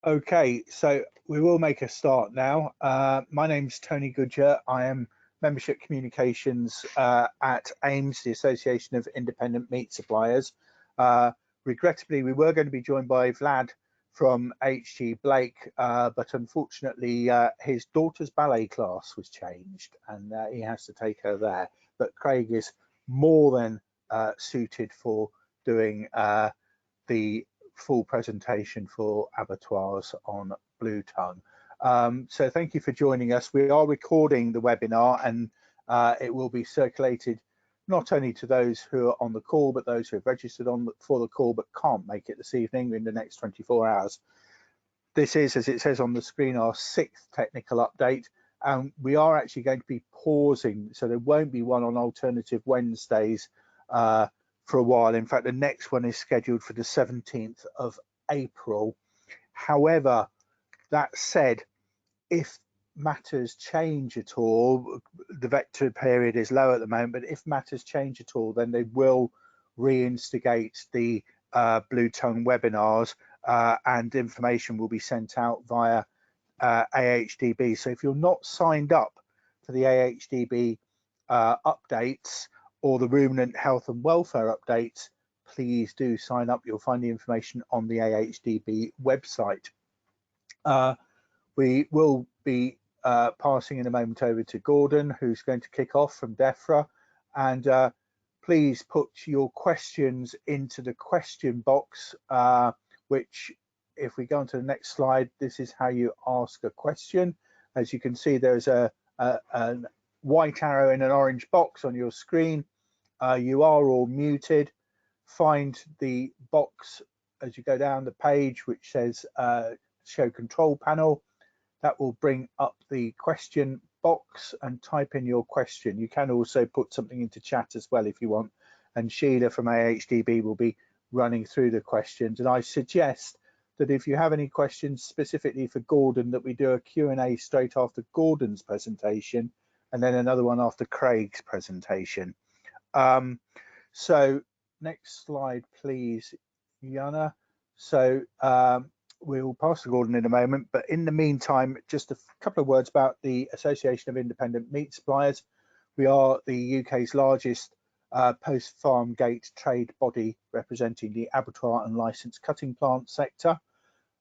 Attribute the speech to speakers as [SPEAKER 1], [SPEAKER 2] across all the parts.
[SPEAKER 1] Okay, so we will make a start now. My name's Tony Goodyer. I am Membership Communications at AIMS, the Association of Independent Meat Suppliers. Regrettably, we were going to be joined by Vlad from H.G. Blake, but unfortunately his daughter's ballet class was changed and he has to take her there. But Craig is more than suited for doing the full presentation for abattoirs on Bluetongue. So thank you for joining us. We are recording the webinar and it will be circulated not only to those who are on the call, but those who have registered for the call but can't make it this evening in the next 24 hours. This is, as it says on the screen, our 6th technical update. We are actually going to be pausing, so there won't be one on alternative Wednesdays for a while. In fact, the next one is scheduled for the 17th of April. However, that said, if matters change at all, the vector period is low at the moment, but if matters change at all, then they will reinstigate the Bluetongue webinars and information will be sent out via AHDB. So if you're not signed up for the AHDB updates or the ruminant health and welfare updates, please do sign up. You'll find the information on the AHDB website. We will be passing in a moment over to Gordon, who's going to kick off from Defra. And please put your questions into the question box, which, if we go on to the next slide, this is how you ask a question. As you can see, there's a white arrow in an orange box on your screen. You are all muted. Find the box as you go down the page which says show control panel. That will bring up the question box and type in your question. You can also put something into chat as well if you want, and Sheila from AHDB will be running through the questions. And I suggest that if you have any questions specifically for Gordon, that we do a Q&A straight after Gordon's presentation and then another one after Craig's presentation. So next slide, please, Yana. So we'll pass to Gordon in a moment, but in the meantime, just a couple of words about the Association of Independent Meat Suppliers. We are the UK's largest post-farm gate trade body representing the abattoir and licensed cutting plant sector.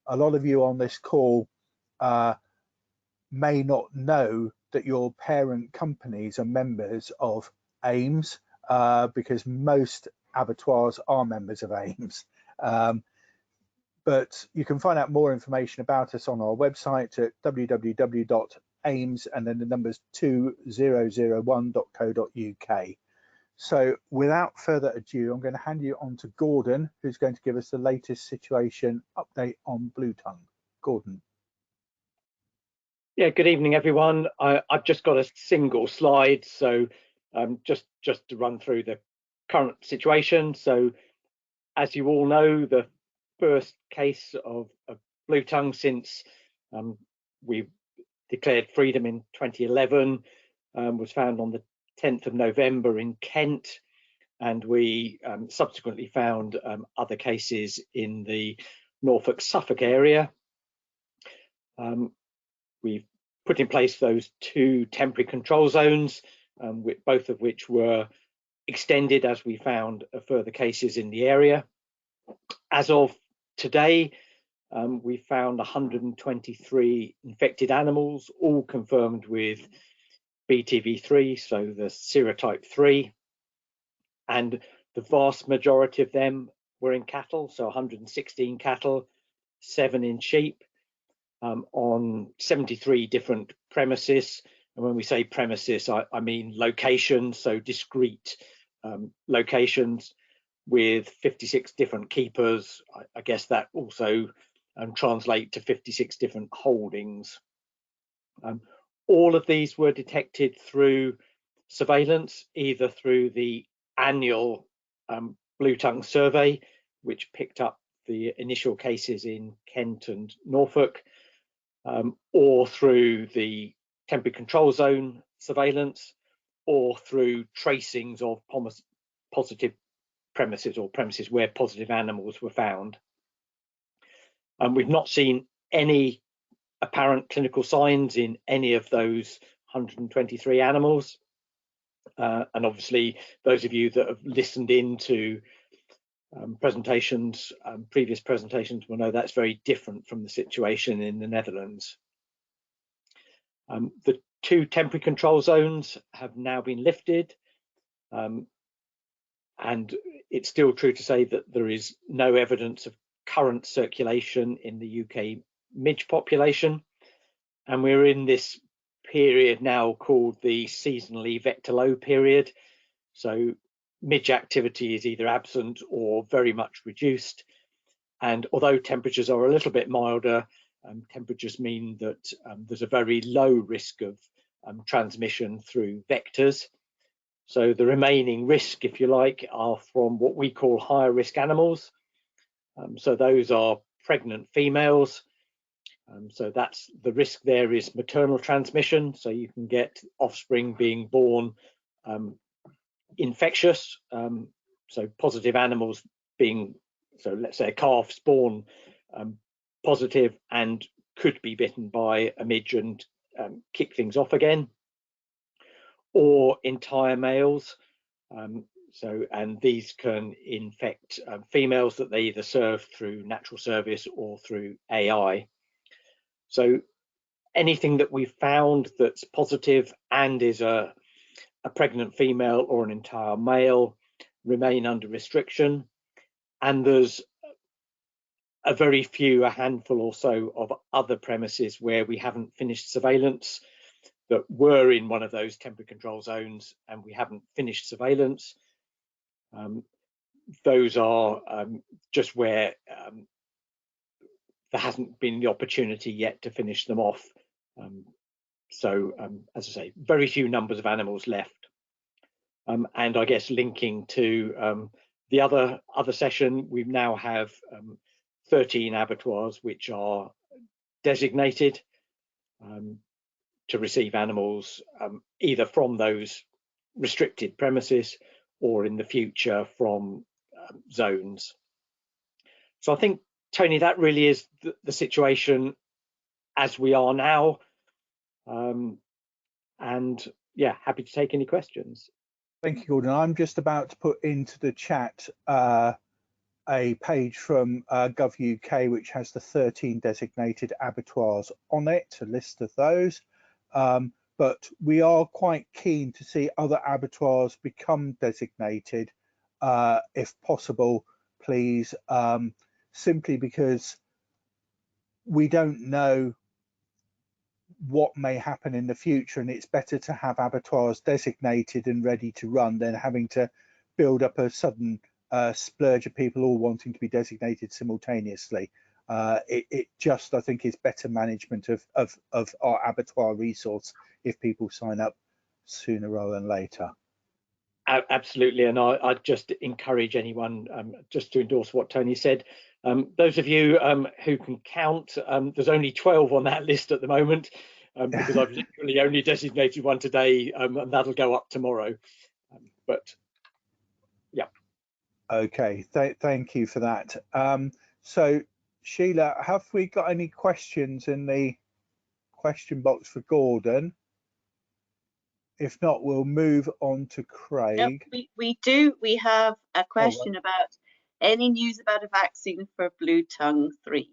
[SPEAKER 1] A lot of you on this call may not know that your parent companies are members of AIMS, because most abattoirs are members of AIMS. But you can find out more information about us on our website at www.aims and then the numbers 2001.co.uk. So without further ado, I'm going to hand you on to Gordon, who's going to give us the latest situation update on Bluetongue. Gordon.
[SPEAKER 2] Yeah, good evening, everyone. I've just got a single slide, so just to run through the current situation. So as you all know, the first case of Bluetongue since we declared freedom in 2011 was found on the 10th of November in Kent, and we subsequently found other cases in the Norfolk-Suffolk area. We've put in place those 2 temporary control zones, both of which were extended as we found further cases in the area. As of today, we found 123 infected animals, all confirmed with BTV3, so the serotype 3, and the vast majority of them were in cattle, so 116 cattle, 7 in sheep, on 73 different premises. And when we say premises, I mean locations, so discrete locations with 56 different keepers. I guess that also translate to 56 different holdings. All of these were detected through surveillance, either through the annual Bluetongue survey, which picked up the initial cases in Kent and Norfolk, or through the temporary control zone surveillance, or through tracings of positive premises or premises where positive animals were found. We've not seen any apparent clinical signs in any of those 123 animals. And obviously, those of you that have listened in to presentations, previous presentations, will know that's very different from the situation in the Netherlands. The 2 temporary control zones have now been lifted, and it's still true to say that there is no evidence of current circulation in the UK midge population, and we're in this period now called the seasonally vector low period. So midge activity is either absent or very much reduced, and although temperatures are a little bit milder, temperatures mean that there's a very low risk of transmission through vectors. So the remaining risk, if you like, are from what we call higher risk animals. So those are pregnant females. So that's the risk there is maternal transmission. So you can get offspring being born infectious. So positive animals being, so let's say a calf's born positive and could be bitten by a midge and kick things off again, or entire males. And these can infect females that they either serve through natural service or through AI. So anything that we've found that's positive and is a pregnant female or an entire male remain under restriction. And there's a handful or so of other premises where we haven't finished surveillance that were in one of those temporary control zones, and we haven't finished surveillance. Those are just where there hasn't been the opportunity yet to finish them off. As I say, very few numbers of animals left. And I guess linking to the other session, we now have 13 abattoirs which are designated to receive animals either from those restricted premises or in the future from zones. So I think, Tony, that really is the situation as we are now. And yeah, happy to take any questions.
[SPEAKER 1] Thank you, Gordon. I'm just about to put into the chat a page from Gov UK, which has the 13 designated abattoirs on it, a list of those. But we are quite keen to see other abattoirs become designated, if possible, please, simply because we don't know what may happen in the future, and it's better to have abattoirs designated and ready to run than having to build up a sudden splurge of people all wanting to be designated simultaneously. It just, I think, is better management of our abattoir resource if people sign up sooner rather than later.
[SPEAKER 2] Absolutely, and I'd just encourage anyone just to endorse what Tony said. Those of you who can count, there's only 12 on that list at the moment, because I've literally only designated one today, and that'll go up tomorrow. But yeah.
[SPEAKER 1] Okay, thank you for that. So Sheila, have we got any questions in the question box for Gordon? If not, we'll move on to Craig.
[SPEAKER 3] Yep, we do. We have a question about any news about a vaccine for Bluetongue 3.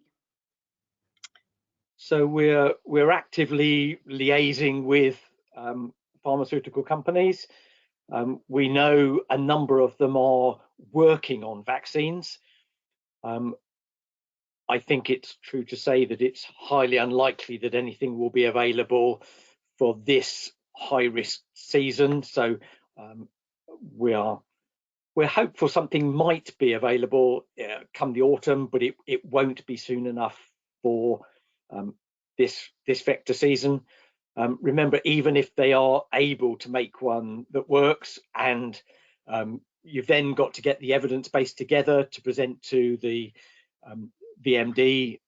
[SPEAKER 2] So we're actively liaising with pharmaceutical companies. We know a number of them are working on vaccines. I think it's true to say that it's highly unlikely that anything will be available for this high-risk season. So we're hopeful something might be available come the autumn, but it won't be soon enough for this vector season. Remember, even if they are able to make one that works, and you've then got to get the evidence base together to present to the VMD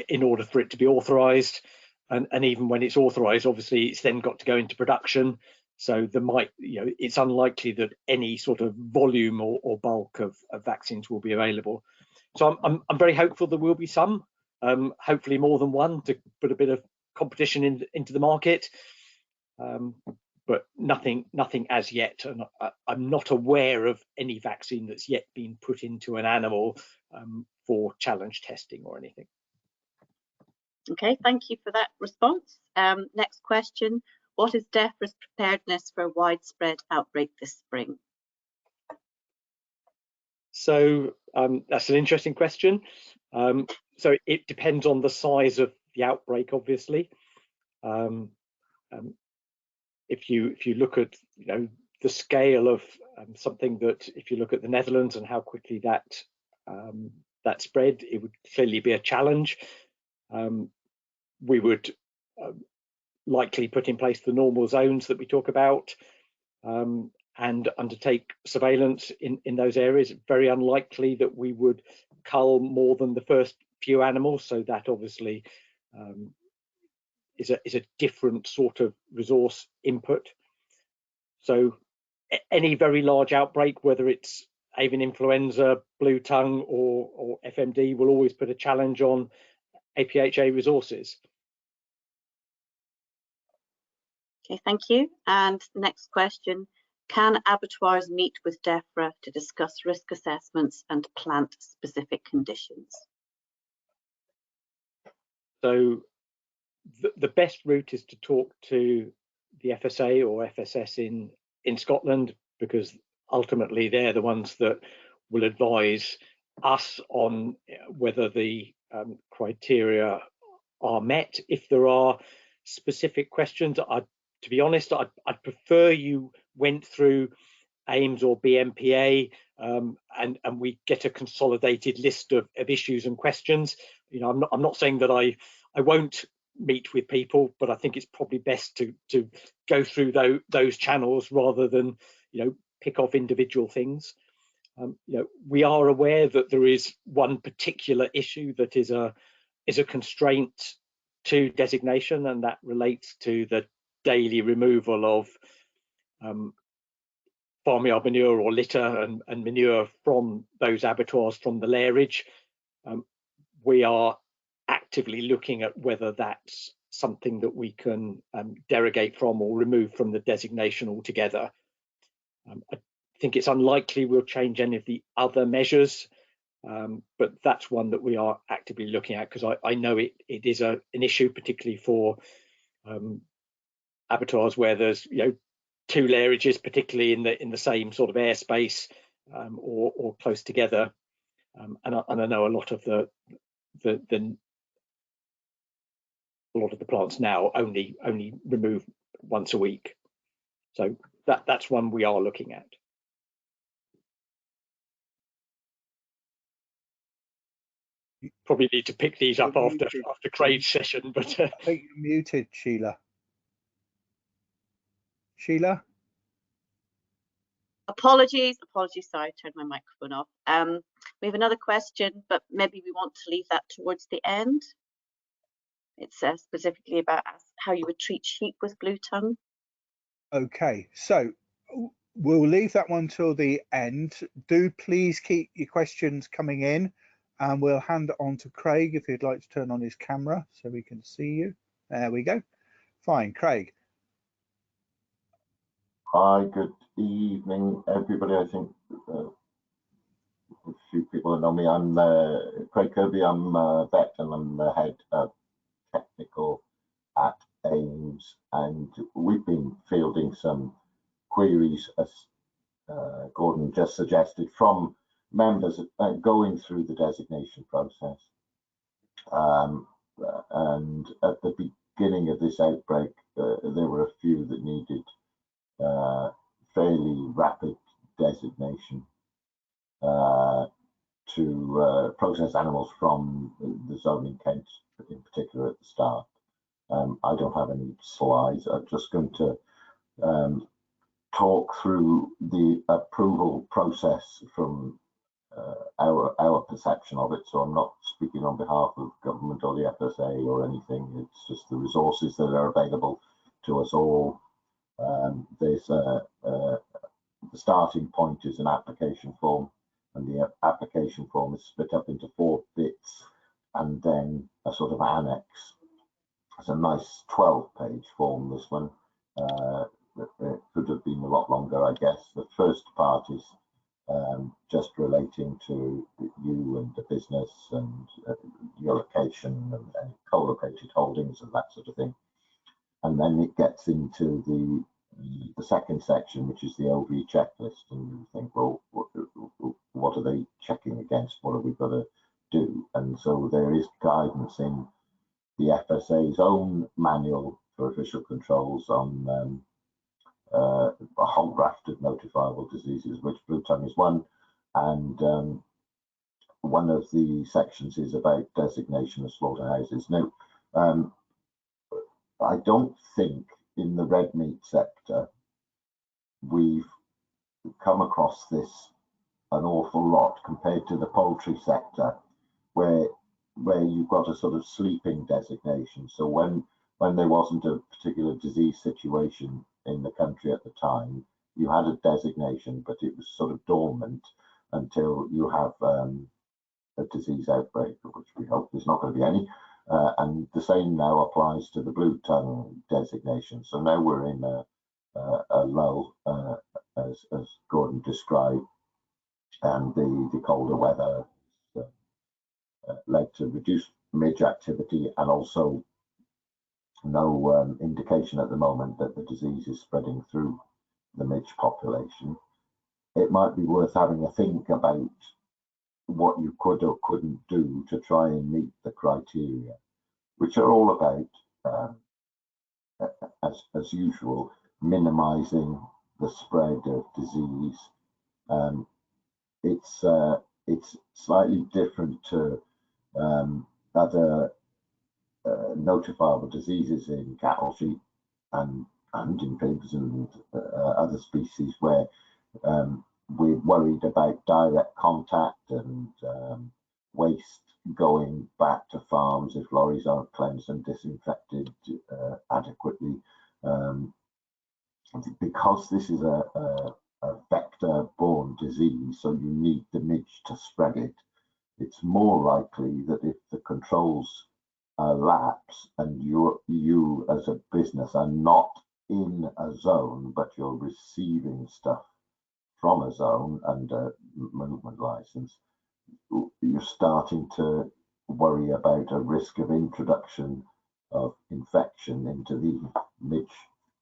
[SPEAKER 2] in order for it to be authorized, and even when it's authorized, obviously it's then got to go into production. So there might, it's unlikely that any sort of volume or bulk of vaccines will be available. So I'm very hopeful there will be some, hopefully more than one, to put a bit of competition into the market. But nothing as yet, and I'm not aware of any vaccine that's yet been put into an animal for challenge testing or anything.
[SPEAKER 3] Okay, thank you for that response. Next question: what is Defra's preparedness for a widespread outbreak this spring?
[SPEAKER 2] So that's an interesting question. So it depends on the size of the outbreak, obviously. If you look at the scale of something that, if you look at the Netherlands and how quickly that spread, it would clearly be a challenge. We would likely put in place the normal zones that we talk about and undertake surveillance in those areas. It's very unlikely that we would cull more than the first few animals, so that obviously is a different sort of resource input. So any very large outbreak, whether it's avian influenza, Bluetongue or FMD, will always put a challenge on APHA resources.
[SPEAKER 3] Okay, thank you. And next question: can abattoirs meet with Defra to discuss risk assessments and plant-specific conditions?
[SPEAKER 2] So the best route is to talk to the FSA or FSS in Scotland, because ultimately they're the ones that will advise us on whether the criteria are met. If there are specific questions, to be honest, I'd prefer you went through AIMS or BMPA and we get a consolidated list of issues and questions. I'm not saying that I won't meet with people, but I think it's probably best to go through those channels rather than pick off individual things. We are aware that there is one particular issue that is a constraint to designation, and that relates to the daily removal of farmyard manure or litter and manure from those abattoirs from the lairage. We are actively looking at whether that's something that we can derogate from or remove from the designation altogether. I think it's unlikely we'll change any of the other measures, but that's one that we are actively looking at, because I know it is an issue, particularly for abattoirs where there's two lairages, particularly in the same sort of airspace or close together. And I know a lot of the plants now only remove once a week, so that's one we are looking at. Probably need to pick these up after Craig's session, but
[SPEAKER 1] I think you're muted, Sheila. Sheila?
[SPEAKER 3] Apologies, sorry, I turned my microphone off. We have another question, but maybe we want to leave that towards the end. It's specifically about how you would treat sheep with Bluetongue.
[SPEAKER 1] Okay, so we'll leave that one till the end. Do please keep your questions coming in, and we'll hand it on to Craig if he'd like to turn on his camera so we can see you. There we go. Fine, Craig.
[SPEAKER 4] Hi, good evening, everybody. I think a few people know me. I'm Craig Kirby. I'm a vet and I'm the head of technical at AIMS, and we've been fielding some queries, as Gordon just suggested, from members going through the designation process. And at the beginning of this outbreak, there were a few that needed fairly rapid designation to process animals from the zone in Kent, in particular at the start. I don't have any slides. I'm just going to talk through the approval process from our perception of it. So I'm not speaking on behalf of government or the FSA or anything. It's just the resources that are available to us all. There's the starting point is an application form, and the application form is split up into 4 bits. and then a sort of annex. It's a nice 12-page form, this one. It could have been a lot longer, I guess. The first part is just relating to you and the business and your location and co-located holdings and that sort of thing. And then it gets into the second section, which is the OV checklist, and you think, well, what are they checking against? What have we got to do? And so there is guidance in the FSA's own manual for official controls on a whole raft of notifiable diseases, which Bluetongue is one. And one of the sections is about designation of slaughterhouses. Now, I don't think in the red meat sector we've come across this an awful lot compared to the poultry sector, where you've got a sort of sleeping designation. So when there wasn't a particular disease situation in the country at the time, you had a designation, but it was sort of dormant until you have a disease outbreak, which we hope there's not going to be any. And the same now applies to the Bluetongue designation. So now we're in a lull, as Gordon described, and the colder weather led to reduced midge activity, and also no indication at the moment that the disease is spreading through the midge population. It might be worth having a think about what you could or couldn't do to try and meet the criteria, which are all about, as usual, minimizing the spread of disease. It's slightly different to other notifiable diseases in cattle, sheep, and in pigs and other species, where we're worried about direct contact and waste going back to farms if lorries aren't cleansed and disinfected adequately. Because this is a vector-borne disease, so you need the midge to spread it. It's more likely that if the controls lapse and you as a business are not in a zone, but you're receiving stuff from a zone under movement license, you're starting to worry about a risk of introduction of infection into the midge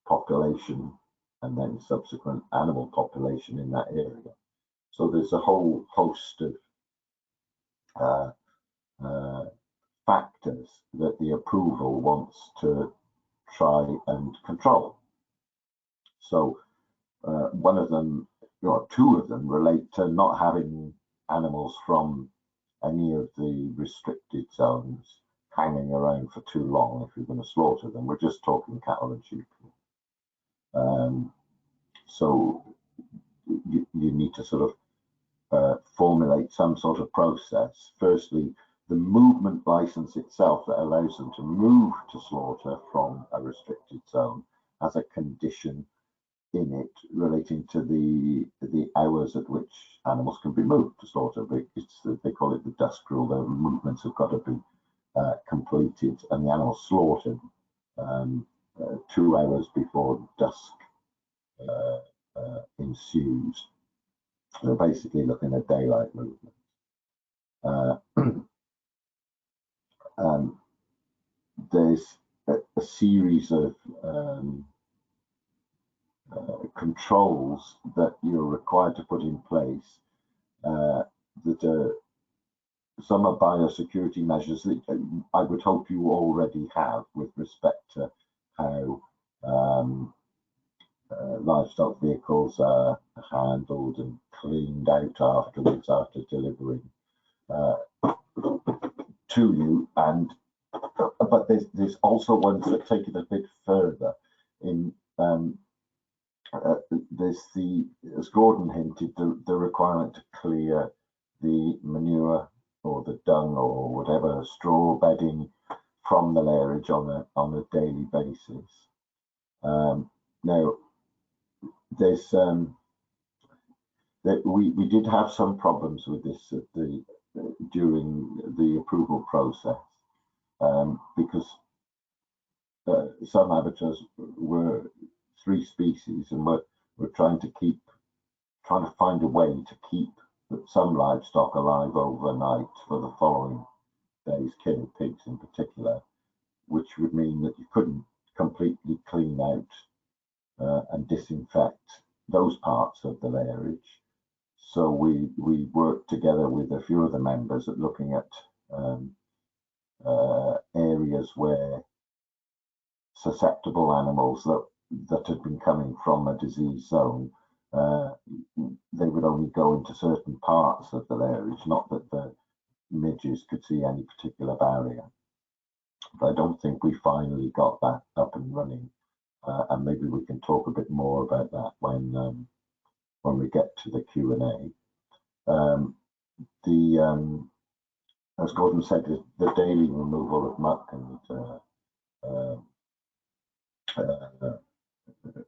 [SPEAKER 4] population and then subsequent animal population in that area. So there's a whole host of factors that the approval wants to try and control. So one of them, or two of them, relate to not having animals from any of the restricted zones hanging around for too long if you're going to slaughter them. We're just talking cattle and sheep. So you need to sort of formulate some sort of process. Firstly, the movement license itself that allows them to move to slaughter from a restricted zone has a condition in it relating to the hours at which animals can be moved to slaughter. They call it the dusk rule. The movements have got to be completed and the animal slaughtered 2 hours before dusk ensues. They're basically looking at daylight movement. There's a series of controls that you're required to put in place that are, some are biosecurity measures that I would hope you already have with respect to how livestock vehicles are handled and cleaned out afterwards, after delivering to you. And but there's also ones that take it a bit further. In there's as Gordon hinted, the requirement to clear the manure or the dung or whatever straw bedding from the lairage on a daily basis. Now there's we did have some problems with this during the the approval process, because some abattoirs were 3 species, and we're trying to find a way to keep some livestock alive overnight for the following days, kill pigs in particular, which would mean that you couldn't completely clean out and disinfect those parts of the lairage. So we worked together with a few of the members at looking at areas where susceptible animals that had been coming from a disease zone, they would only go into certain parts of the lairage, not that the midges could see any particular barrier. But I don't think we finally got that up and running, and maybe we can talk a bit more about that when we get to the Q&A. As Gordon said, the daily removal of muck and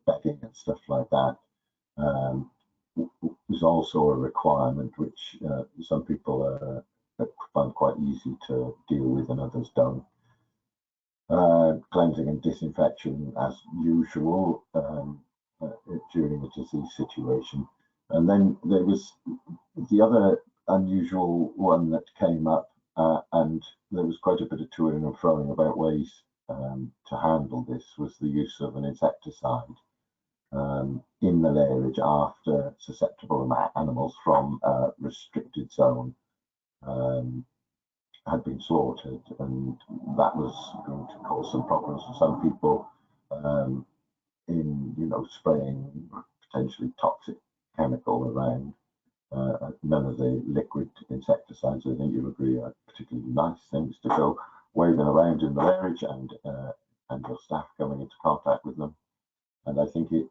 [SPEAKER 4] bedding and stuff like that is also a requirement, which some people find quite easy to deal with and others don't. Cleansing and disinfection as usual during a disease situation. And then there was the other unusual one that came up, and there was quite a bit of toing and froing about ways to handle this, was the use of an insecticide in the lairage after susceptible animals from a restricted zone had been slaughtered, and that was going to cause some problems for some people in, spraying potentially toxic chemical around. None of the liquid insecticides, I think you'll agree, are particularly nice things to go waving around in the lairage and your staff coming into contact with them. And I think it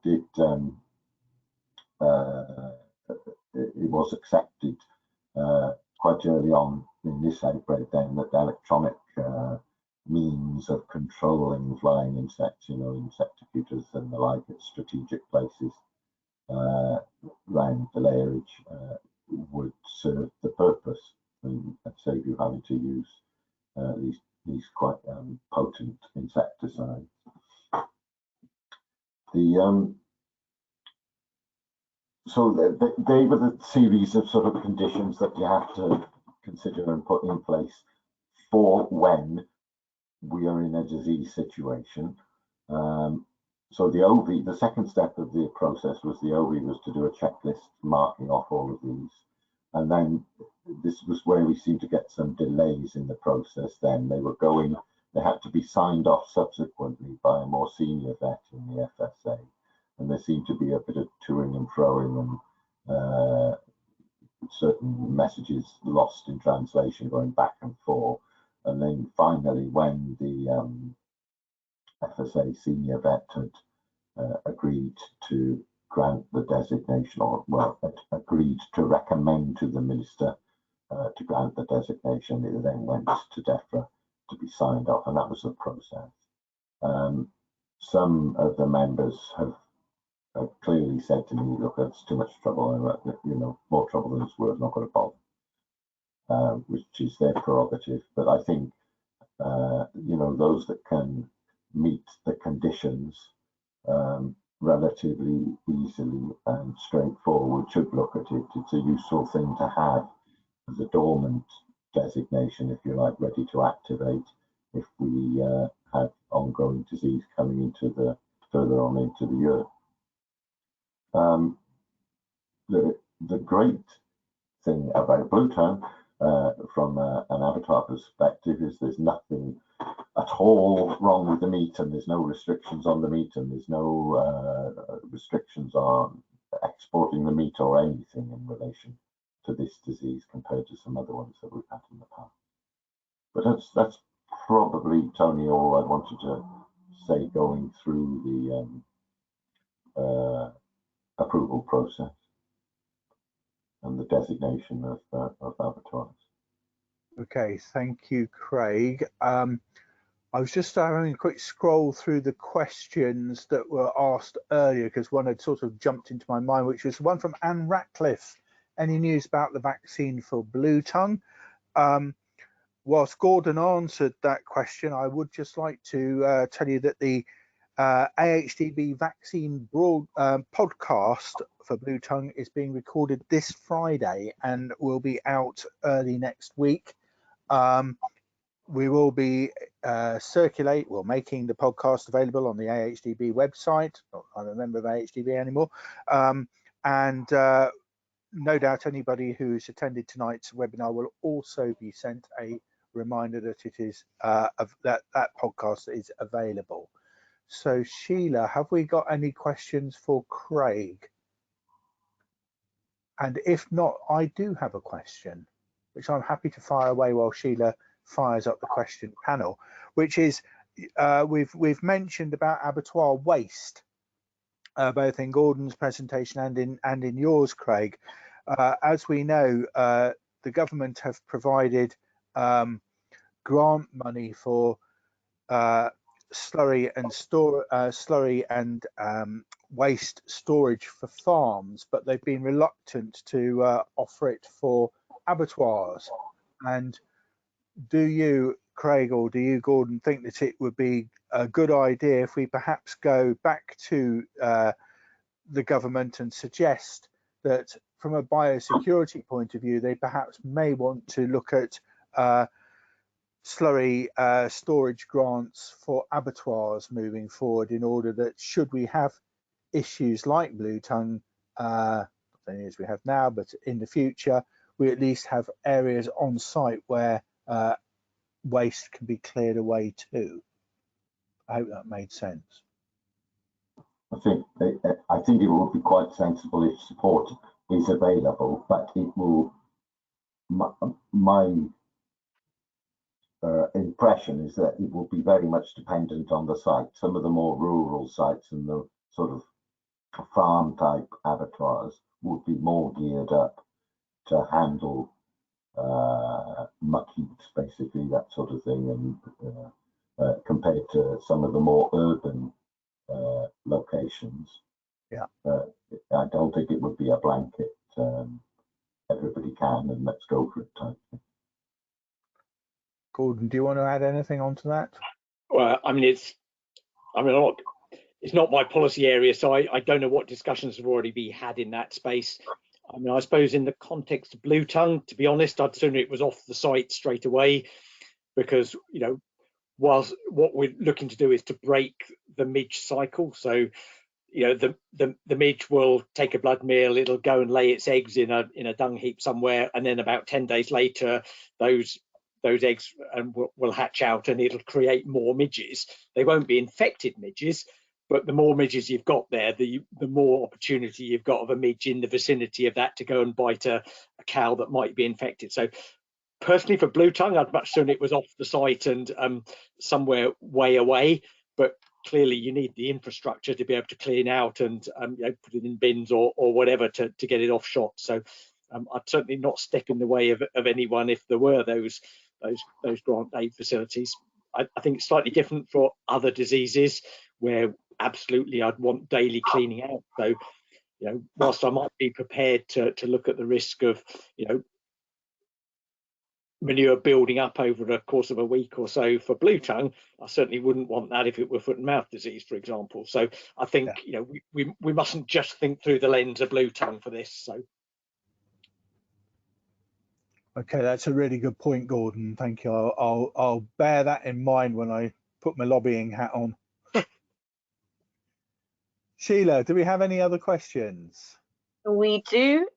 [SPEAKER 4] was accepted quite early on in this outbreak then that the electronic means of controlling flying insects, insecticutors and the like at strategic places around the lairage would serve the purpose and save you having to use these quite potent insecticides. So they were the series of sort of conditions that you have to consider and put in place for when we are in a disease situation. So the OV, the second step of the process was the OV was to do a checklist marking off all of these. And then this was where we seemed to get some delays in the process. Then they had to be signed off subsequently by a more senior vet in the FSA. And there seemed to be a bit of toing and froing and certain messages lost in translation going back and forth. And then finally, when the FSA senior vet had agreed to grant the designation, or agreed to recommend to the minister to grant the designation, it then went to Defra to be signed off, and that was the process. Some of the members have clearly said to me, look, that's too much trouble, and more trouble than it's worth, not going to bother, which is their prerogative. But I think those that can meet the conditions relatively easily and straightforward should look at it. It's a useful thing to have as a dormant designation, if you like, ready to activate if we have ongoing disease coming into further on into the year. The great thing about Bluetongue from an abattoir perspective is there's nothing at all wrong with the meat, and there's no restrictions on the meat, and there's no restrictions on exporting the meat or anything in relation to this disease compared to some other ones that we've had in the past. But that's probably, Tony, all I wanted to say going through the approval process and the designation of abattoirs.
[SPEAKER 1] Okay, thank you, Craig. I was just having a quick scroll through the questions that were asked earlier, because one had sort of jumped into my mind, which was one from Anne Ratcliffe. Any news about the vaccine for Bluetongue? whilst Gordon answered that question, I would just like to tell you that the AHDB vaccine podcast for Bluetongue is being recorded this Friday and will be out early next week. We will be making the podcast available on the AHDB website. I'm a member of AHDB anymore. No doubt anybody who's attended tonight's webinar will also be sent a reminder that it is that podcast is available. So Sheila, have we got any questions for Craig? And if not, I do have a question, which I'm happy to fire away while Sheila fires up the question panel, which is we've mentioned about abattoir waste, both in Gordon's presentation and in yours, Craig. As we know, the government have provided grant money for slurry and waste storage for farms, but they've been reluctant to offer it for abattoirs. And do you, Craig, or do you, Gordon, think that it would be a good idea if we perhaps go back to the government and suggest that from a biosecurity point of view, they perhaps may want to look at slurry storage grants for abattoirs moving forward, in order that should we have issues like Bluetongue, not only as we have now, but in the future, we at least have areas on site where waste can be cleared away too. I hope that made sense.
[SPEAKER 4] I think it would be quite sensible if support is available, but it will. My impression is that it will be very much dependent on the site. Some of the more rural sites and the sort of farm type abattoirs would be more geared up to handle muck heaps, basically, that sort of thing, and compared to some of the more urban locations.
[SPEAKER 1] Yeah,
[SPEAKER 4] I don't think it would be a blanket everybody can and let's go for it type thing.
[SPEAKER 1] Gordon, do you want to add anything onto that?
[SPEAKER 2] Well, it's not my policy area, so I don't know what discussions have already been had in that space. I suppose in the context of Bluetongue, to be honest, I'd sooner it was off the site straight away, because whilst what we're looking to do is to break the midge cycle. So the midge will take a blood meal, it'll go and lay its eggs in a dung heap somewhere, and then about 10 days later those eggs will hatch out and it'll create more midges. They won't be infected midges, but the more midges you've got there, the more opportunity you've got of a midge in the vicinity of that to go and bite a cow that might be infected. So personally, for Bluetongue, I'd much sooner it was off the site and somewhere way away, but clearly you need the infrastructure to be able to clean out and put it in bins or whatever to get it off shot. So I'd certainly not step in the way of anyone if there were those grant aid facilities. I think it's slightly different for other diseases where absolutely I'd want daily cleaning out. So whilst I might be prepared to look at the risk of manure building up over the course of a week or so for Bluetongue, I certainly wouldn't want that if it were foot and mouth disease, for example. So I think we mustn't just think through the lens of Bluetongue for this. So
[SPEAKER 1] okay, that's a really good point, Gordon. Thank you. I'll bear that in mind when I put my lobbying hat on. Sheila, do we have any other questions?
[SPEAKER 3] We do.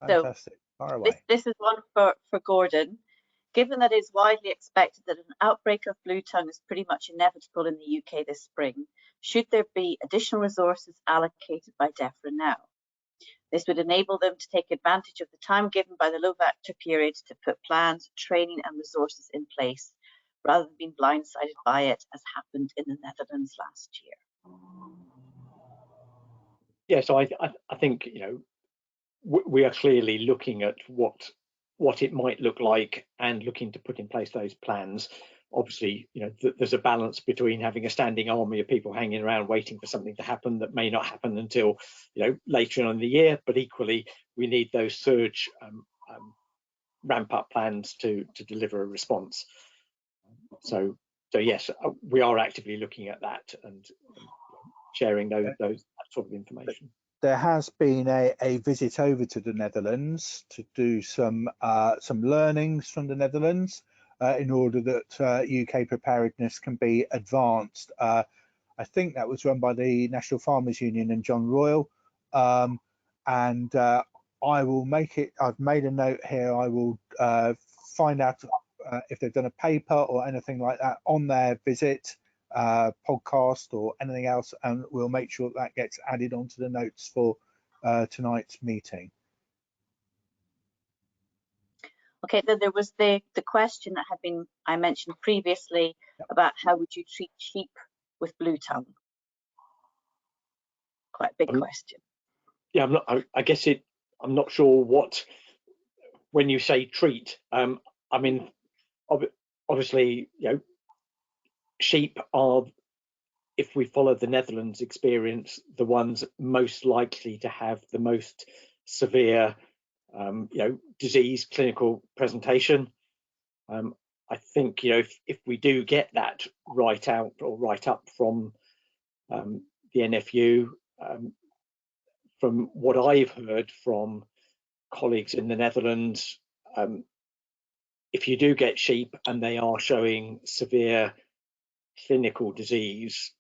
[SPEAKER 1] Fantastic. Far away.
[SPEAKER 3] This is one for Gordon. Given that it is widely expected that an outbreak of Bluetongue is pretty much inevitable in the UK this spring, should there be additional resources allocated by Defra now? This would enable them to take advantage of the time given by the low vector period to put plans, training and resources in place, rather than being blindsided by it, as happened in the Netherlands last year.
[SPEAKER 2] Yeah, so I think we are clearly looking at what it might look like and looking to put in place those plans. Obviously, there's a balance between having a standing army of people hanging around waiting for something to happen that may not happen until later on in the year, but equally we need those surge ramp up plans to deliver a response. So yes, we are actively looking at that and sharing that sort of information.
[SPEAKER 1] There has been a visit over to the Netherlands to do some learnings from the Netherlands in order that UK preparedness can be advanced. I think that was run by the National Farmers Union and John Royal, and I will make it. I've made a note here. I will find out if they've done a paper or anything like that on their visit, podcast or anything else, and we'll make sure that gets added onto the notes for tonight's meeting.
[SPEAKER 3] Okay, then there was the question that had been I mentioned previously about how would you treat sheep with Bluetongue? Quite a big question.
[SPEAKER 2] Yeah, I guess I'm not sure what, when you say treat, I mean, obviously, you know, sheep are, if we follow the Netherlands experience, the ones most likely to have the most severe, you know, disease clinical presentation. I think, you know, if we do get that right out or right up from the NFU, from what I've heard from colleagues in the Netherlands, if you do get sheep and they are showing severe clinical disease,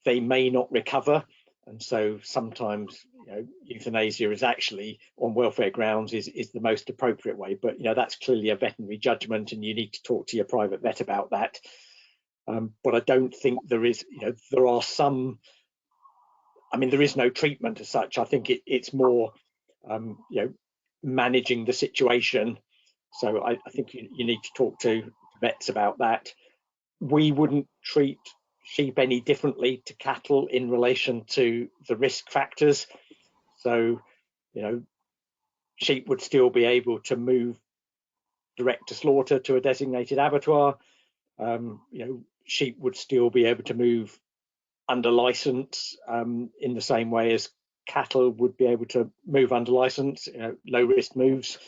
[SPEAKER 2] they may not recover, and so sometimes, you know, euthanasia is actually, on welfare grounds, is the most appropriate way. But you know, that's clearly a veterinary judgment, and you need to talk to your private vet about that. But I don't think there is, you know, there are some. I mean, there is no treatment as such. I think it's more, you know, managing the situation. So I think you need to talk to vets about that. We wouldn't treat sheep any differently to cattle in relation to the risk factors. So, you know, sheep would still be able to move direct to slaughter to a designated abattoir. You know, sheep would still be able to move under license in the same way as cattle would be able to move under license, you know, low risk moves.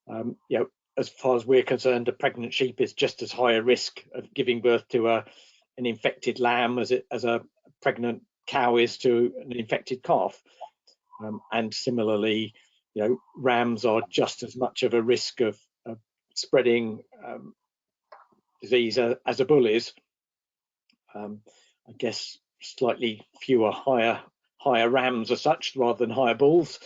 [SPEAKER 2] You know, as far as we're concerned, a pregnant sheep is just as high a risk of giving birth to an infected lamb as a pregnant cow is to an infected calf. And similarly, you know, rams are just as much of a risk of spreading disease as a bull is. I guess slightly fewer higher rams as such rather than higher bulls,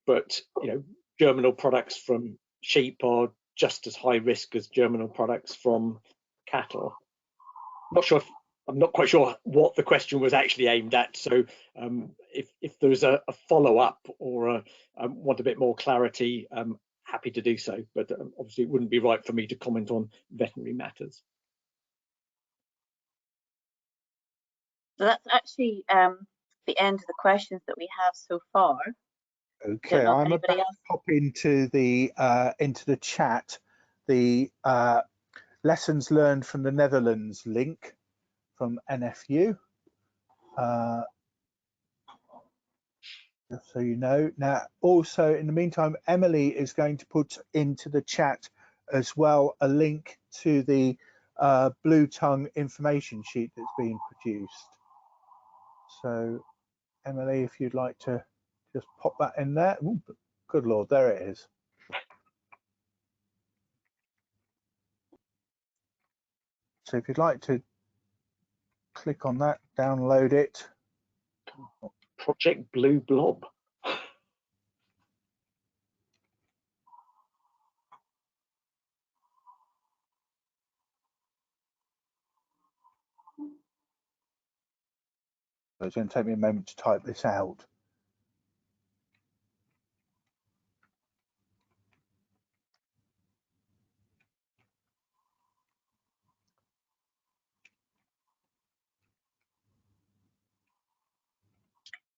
[SPEAKER 2] but you know, germinal products from sheep are just as high risk as germinal products from cattle. I'm not quite sure what the question was actually aimed at, so if there's a follow-up or want a bit more clarity, I'm happy to do so, but obviously it wouldn't be right for me to comment on veterinary matters.
[SPEAKER 3] So that's actually the end of the questions that we have so far.
[SPEAKER 1] Okay, I'm about to pop into the chat the lessons learned from the Netherlands link from NFU. Just so you know. Now, also in the meantime, Emily is going to put into the chat as well a link to the Bluetongue information sheet that's been produced. So, Emily, if you'd like to just pop that in there. Ooh, good Lord, there it is. So if you'd like to click on that, download it.
[SPEAKER 2] Project Blue Blob.
[SPEAKER 1] So it's going to take me a moment to type this out.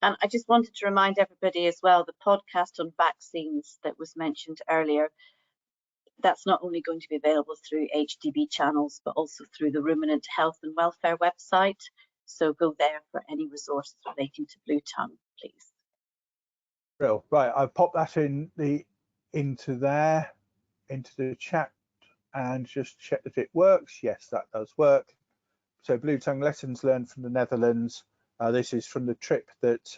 [SPEAKER 3] And I just wanted to remind everybody as well, the podcast on vaccines that was mentioned earlier, that's not only going to be available through AHDB channels, but also through the Ruminant Health and Welfare website. So go there for any resources relating to Bluetongue, please.
[SPEAKER 1] Real right, I've popped that into there. into the chat and just check that it works. Yes, that does work. So Bluetongue lessons learned from the Netherlands. This is from the trip that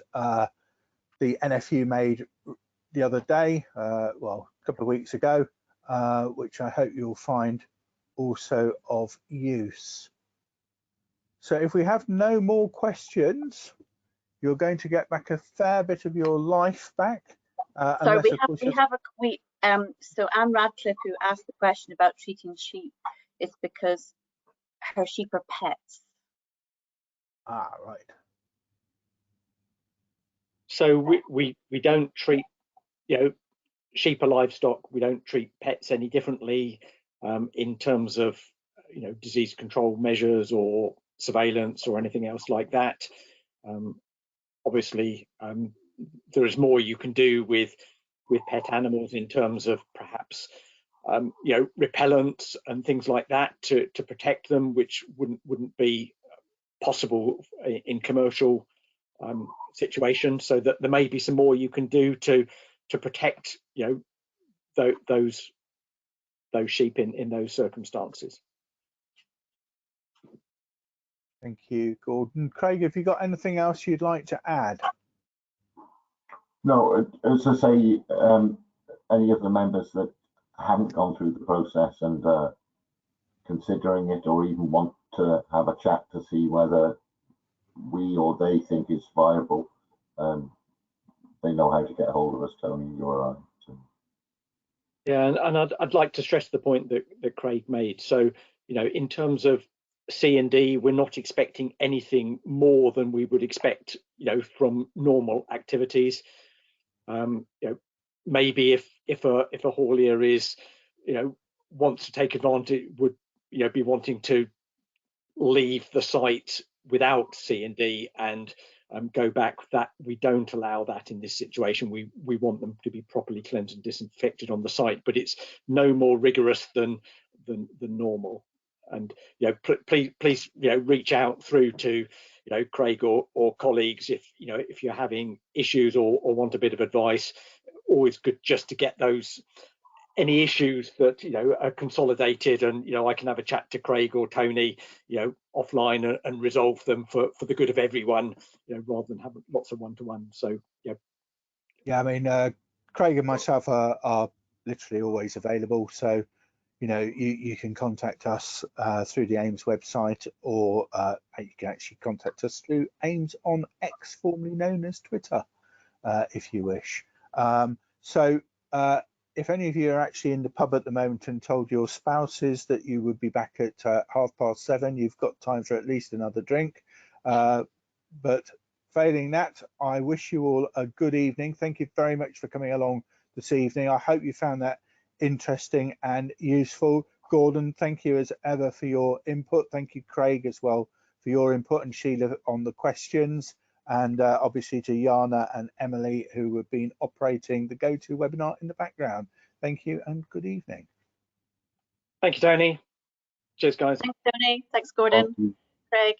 [SPEAKER 1] the NFU made the other day, well, a couple of weeks ago, which I hope you'll find also of use. So if we have no more questions, you're going to get back a fair bit of your life back.
[SPEAKER 3] So so Anne Radcliffe, who asked the question about treating sheep, is because her sheep are pets.
[SPEAKER 1] Ah, right.
[SPEAKER 2] So we don't treat, sheep are livestock. We don't treat pets any differently in terms of, disease control measures or surveillance or anything else like that. Obviously, there is more you can do with pet animals in terms of perhaps repellents and things like that to protect them, which wouldn't be possible in commercial situations. So that there may be some more you can do to protect those sheep in those circumstances.
[SPEAKER 1] Thank you, Gordon. Craig, have you got anything else you'd like to add?
[SPEAKER 4] No, as I say, any of the members that haven't gone through the process and considering it, or even want to have a chat to see whether we or they think it's viable, they know how to get hold of us, Tony. You're right. So.
[SPEAKER 2] Yeah, and I'd like to stress the point that Craig made. So, in terms of C&D, we're not expecting anything more than we would expect, from normal activities. Maybe if a haulier is, wants to take advantage, would be wanting to leave the site without C&D and go back, that we don't allow that in this situation. We want them to be properly cleansed and disinfected on the site, but it's no more rigorous than normal. And please reach out through to Craig or colleagues if you're having issues or want a bit of advice. Always good just to get those any issues that are consolidated, and I can have a chat to Craig or Tony offline and resolve them for the good of everyone, rather than having lots of one-to-one. So
[SPEAKER 1] yeah, I mean, Craig and myself are literally always available, so you can contact us through the AIMS website, or you can actually contact us through AIMS on X, formerly known as Twitter, if you wish. If any of you are actually in the pub at the moment and told your spouses that you would be back at 7:30, you've got time for at least another drink. But failing that, I wish you all a good evening. Thank you very much for coming along this evening. I hope you found that interesting and useful. Gordon, thank you as ever for your input. Thank you, Craig, as well for your input, and Sheila on the questions. And obviously to Jana and Emily, who have been operating the GoToWebinar in the background. Thank you and good evening.
[SPEAKER 2] Thank you, Tony. Cheers, guys.
[SPEAKER 3] Thanks, Tony. Thanks, Gordon. Craig.